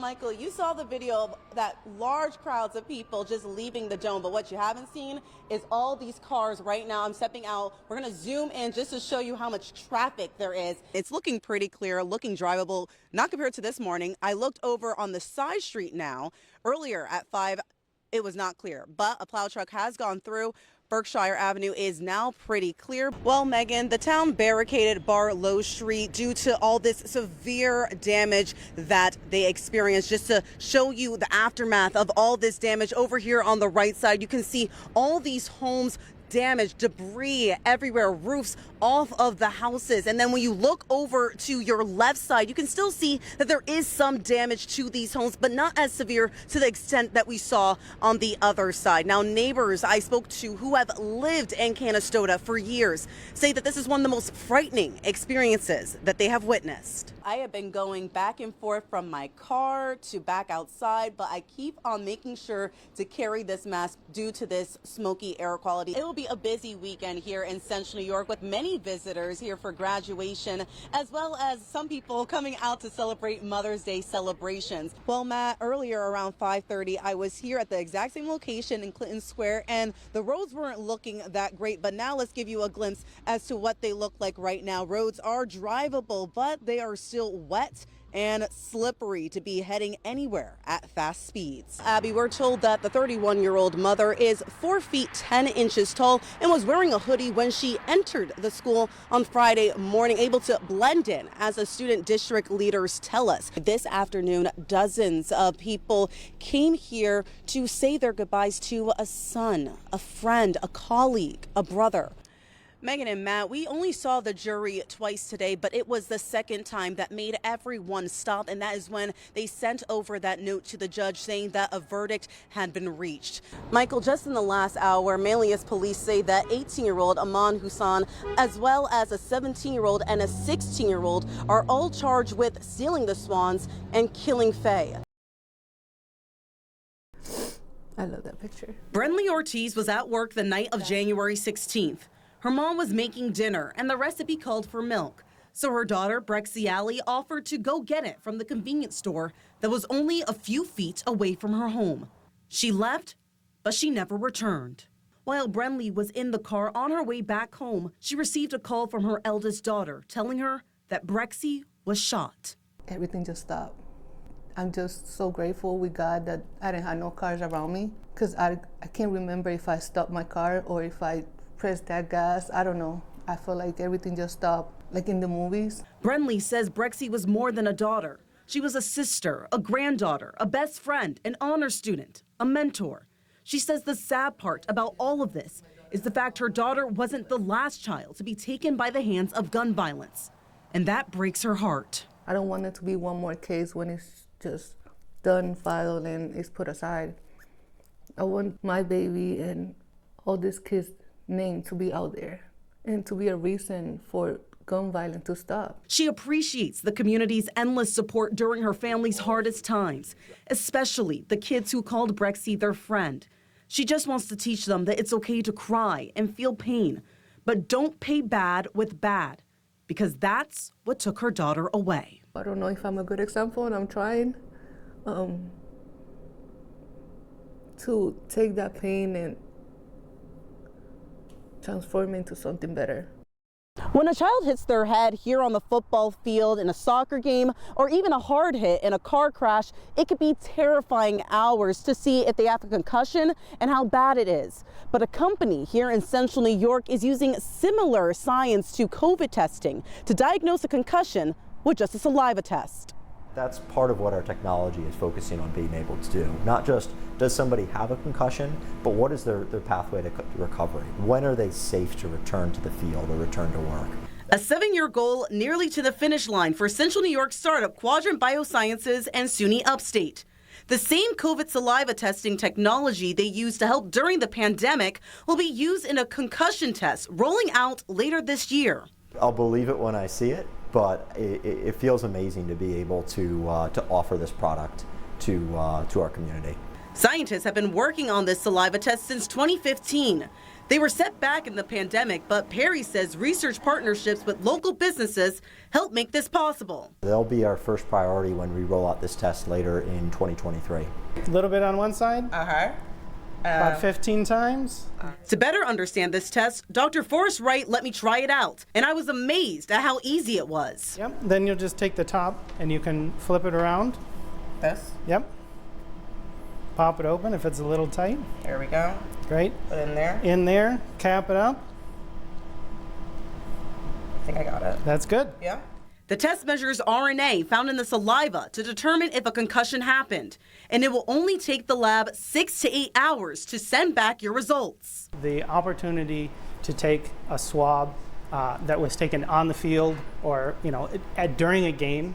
Michael, you saw the video of that large crowds of people just leaving the dome, but what you haven't seen is all these cars right now. I'm stepping out. We're going to zoom in just to show you how much traffic there is. It's looking pretty clear, looking drivable, not compared to this morning. I looked over on the side street now. Earlier at 5, it was not clear, but a plow truck has gone through. Berkshire Avenue is now pretty clear. Well, Megan, the town barricaded Barlow Street due to all this severe damage that they experienced. Just to show you the aftermath of all this damage, over here on the right side, you can see all these homes damaged, debris everywhere, roofs off of the houses. And then when you look over to your left side, you can still see that there is some damage to these homes, but not as severe to the extent that we saw on the other side. Now, neighbors I spoke to who have lived in Canastota for years say that this is one of the most frightening experiences that they have witnessed. I have been going back and forth from my car to back outside, but I keep on making sure to carry this mask due to this smoky air quality. It will be a busy weekend here in Central New York with many visitors here for graduation, as well as some people coming out to celebrate Mother's Day celebrations. Well, Matt, earlier around 5:30, I was here at the exact same location in Clinton Square, and the roads weren't looking that great. But now let's give you a glimpse as to what they look like right now. Roads are drivable, but they are still wet and slippery to be heading anywhere at fast speeds. Abby, we're told that the 31-year-old mother is 4 feet 10 inches tall and was wearing a hoodie when she entered the school on Friday morning, able to blend in, as the student district leaders tell us. This afternoon, dozens of people came here to say their goodbyes to a son, a friend, a colleague, a brother. Megan and Matt, we only saw the jury twice today, but it was the second time that made everyone stop, and that is when they sent over that note to the judge saying that a verdict had been reached. Michael, just in the last hour, Manlius police say that 18-year-old Aman Hussain, as well as a 17-year-old and a 16-year-old, are all charged with stealing the swans and killing Faye. I love that picture. Brenly Ortiz was at work the night of January 16th. Her mom was making dinner, and the recipe called for milk. So her daughter, Brexy Alley, offered to go get it from the convenience store that was only a few feet away from her home. She left, but she never returned. While Brenly was in the car on her way back home, she received a call from her eldest daughter telling her that Brexy was shot. Everything just stopped. I'm just so grateful with God that I didn't have no cars around me, because I can't remember if I stopped my car or if I pressed that gas. I don't know. I feel like everything just stopped, like in the movies. Brenly says Brexy was more than a daughter. She was a sister, a granddaughter, a best friend, an honor student, a mentor. She says the sad part about all of this is the fact her daughter wasn't the last child to be taken by the hands of gun violence. And that breaks her heart. I don't want it to be one more case when it's just done, filed, and it's put aside. I want my baby and all these kids' name to be out there and to be a reason for gun violence to stop. She appreciates the community's endless support during her family's hardest times, especially the kids who called Brexy their friend. She just wants to teach them that it's okay to cry and feel pain, but don't pay bad with bad, because that's what took her daughter away. I don't know if I'm a good example, and I'm trying to take that pain and transform into something better. When a child hits their head here on the football field, in a soccer game, or even a hard hit in a car crash, it could be terrifying hours to see if they have a concussion and how bad it is. But a company here in Central New York is using similar science to COVID testing to diagnose a concussion with just a saliva test. That's part of what our technology is focusing on being able to do. Not just does somebody have a concussion, but what is their pathway to recovery? When are they safe to return to the field or return to work? A 7-year goal nearly to the finish line for Central New York startup Quadrant Biosciences and SUNY Upstate. The same COVID saliva testing technology they used to help during the pandemic will be used in a concussion test rolling out later this year. I'll believe it when I see it, but it feels amazing to be able to offer this product to our community. Scientists have been working on this saliva test since 2015. They were set back in the pandemic, but Perry says research partnerships with local businesses help make this possible. They'll be our first priority when we roll out this test later in 2023. A little bit on one side. About 15 times. To better understand this test, Dr. Forrest Wright let me try it out, and I was amazed at how easy it was. Yep. Then you'll just take the top and you can flip it around. This? Yep. Pop it open if it's a little tight. There we go. Great. Put it in there. In there, cap it up. I think I got it. That's good. Yeah. The test measures RNA found in the saliva to determine if a concussion happened, and it will only take the lab 6 to 8 hours to send back your results. The opportunity to take a swab that was taken on the field or during a game,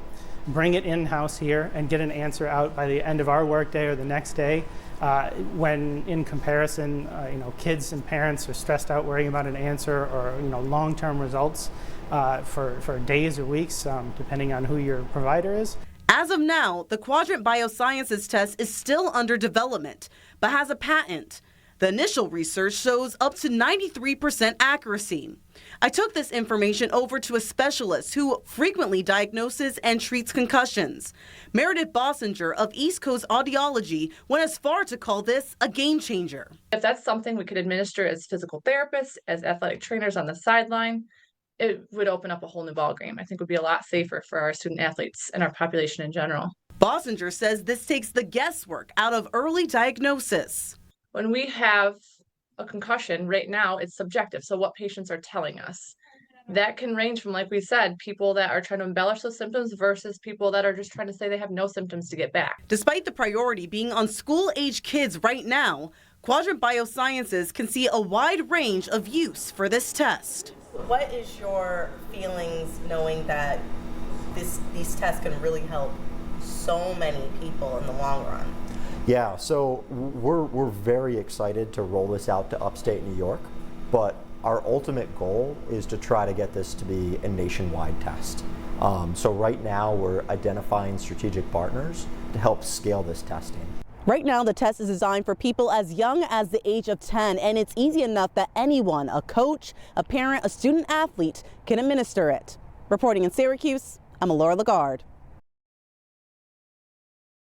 bring it in-house here and get an answer out by the end of our workday or the next day, when in comparison, kids and parents are stressed out worrying about an answer or long-term results for days or weeks, depending on who your provider is. As of now, the Quadrant Biosciences test is still under development, but has a patent. The initial research shows up to 93% accuracy. I took this information over to a specialist who frequently diagnoses and treats concussions. Meredith Bossinger of East Coast Audiology went as far to call this a game changer. If that's something we could administer as physical therapists, as athletic trainers on the sideline, it would open up a whole new ballgame. I think it would be a lot safer for our student athletes and our population in general. Bossinger says this takes the guesswork out of early diagnosis. When we have a concussion, right now it's subjective, so what patients are telling us. That can range from, like we said, people that are trying to embellish those symptoms versus people that are just trying to say they have no symptoms to get back. Despite the priority being on school-age kids right now, Quadrant Biosciences can see a wide range of use for this test. What is your feelings knowing that these tests can really help so many people in the long run? Yeah, so we're very excited to roll this out to upstate New York, but our ultimate goal is to try to get this to be a nationwide test. So right now we're identifying strategic partners to help scale this testing. Right now, the test is designed for people as young as the age of 10, and it's easy enough that anyone, a coach, a parent, a student athlete, can administer it. Reporting in Syracuse, I'm Allura Leggard.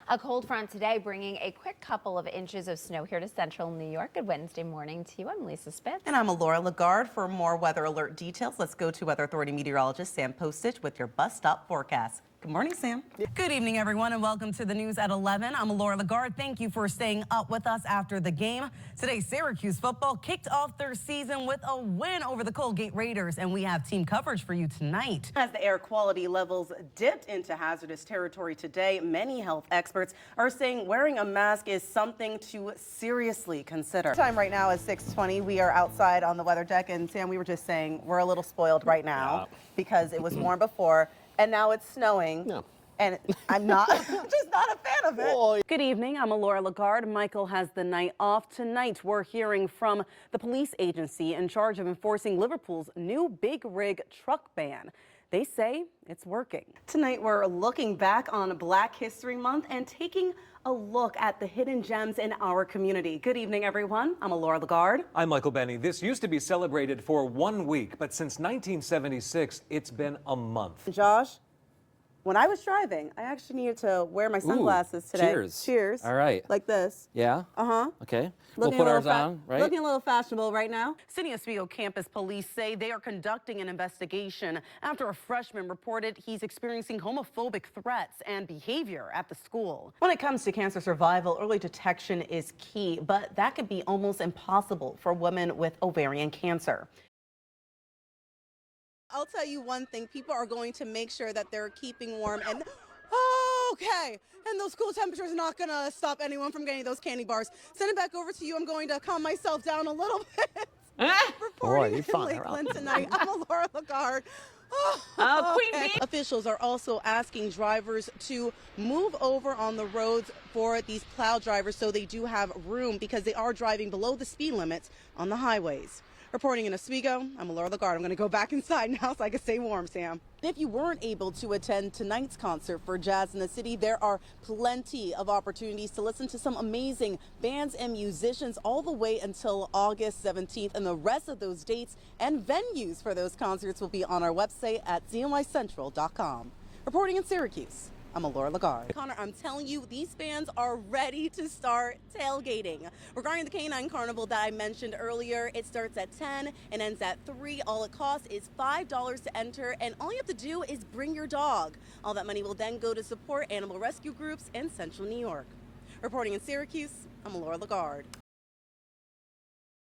A cold front today bringing a quick couple of inches of snow here to central New York. Good Wednesday morning to you. I'm Lisa Spitz. And I'm Allura Leggard. For more weather alert details, let's go to Weather Authority meteorologist Sam Postich with your bus stop forecast. Good morning, Sam. Good evening, everyone, and welcome to the news at 11. I'm Allura Leggard. Thank you for staying up with us after the game. Today, Syracuse football kicked off their season with a win over the Colgate Raiders, and we have team coverage for you tonight. As the air quality levels dipped into hazardous territory today, many health experts are saying wearing a mask is something to seriously consider. Time right now is 6:20. We are outside on the weather deck, and Sam, we were just saying we're a little spoiled right now because it was warm before. And now it's snowing. No. And I'm not, just not a fan of it. Oh. Good evening, I'm Allura Leggard. Michael has the night off. Tonight, we're hearing from the police agency in charge of enforcing Liverpool's new big rig truck ban. They say it's working. Tonight, we're looking back on Black History Month and taking a look at the hidden gems in our community. Good evening, everyone. I'm Allura Leggard. I'm Michael Benny. This used to be celebrated for 1 week, but since 1976, it's been a month. Josh, when I was driving, I actually needed to wear my sunglasses today. Cheers. Cheers. All right. Like this. Yeah? Uh-huh. Okay. Looking we'll put ours on, right? Looking a little fashionable right now. City of Oswego campus police say they are conducting an investigation after a freshman reported he's experiencing homophobic threats and behavior at the school. When it comes to cancer survival, early detection is key, but that could be almost impossible for women with ovarian cancer. I'll tell you one thing, people are going to make sure that they're keeping warm and okay, and those cool temperatures are not going to stop anyone from getting those candy bars. Send it back over to you. I'm going to calm myself down a little bit. Reporting in Lakeland tonight, I'm Allura Leggard. Queen Bee. Officials are also asking drivers to move over on the roads for these plow drivers so they do have room because they are driving below the speed limits on the highways. Reporting in Oswego, I'm Allura Leggard. I'm going to go back inside now so I can stay warm, Sam. If you weren't able to attend tonight's concert for Jazz in the City, there are plenty of opportunities to listen to some amazing bands and musicians all the way until August 17th. And the rest of those dates and venues for those concerts will be on our website at znycentral.com. Reporting in Syracuse, I'm Allura Leggard. Connor, I'm telling you, these bands are ready to start tailgating. Regarding the K9 Carnival that I mentioned earlier, it starts at 10 and ends at 3. All it costs is $5 to enter, and all you have to do is bring your dog. All that money will then go to support animal rescue groups in Central New York. Reporting in Syracuse, I'm Allura Leggard.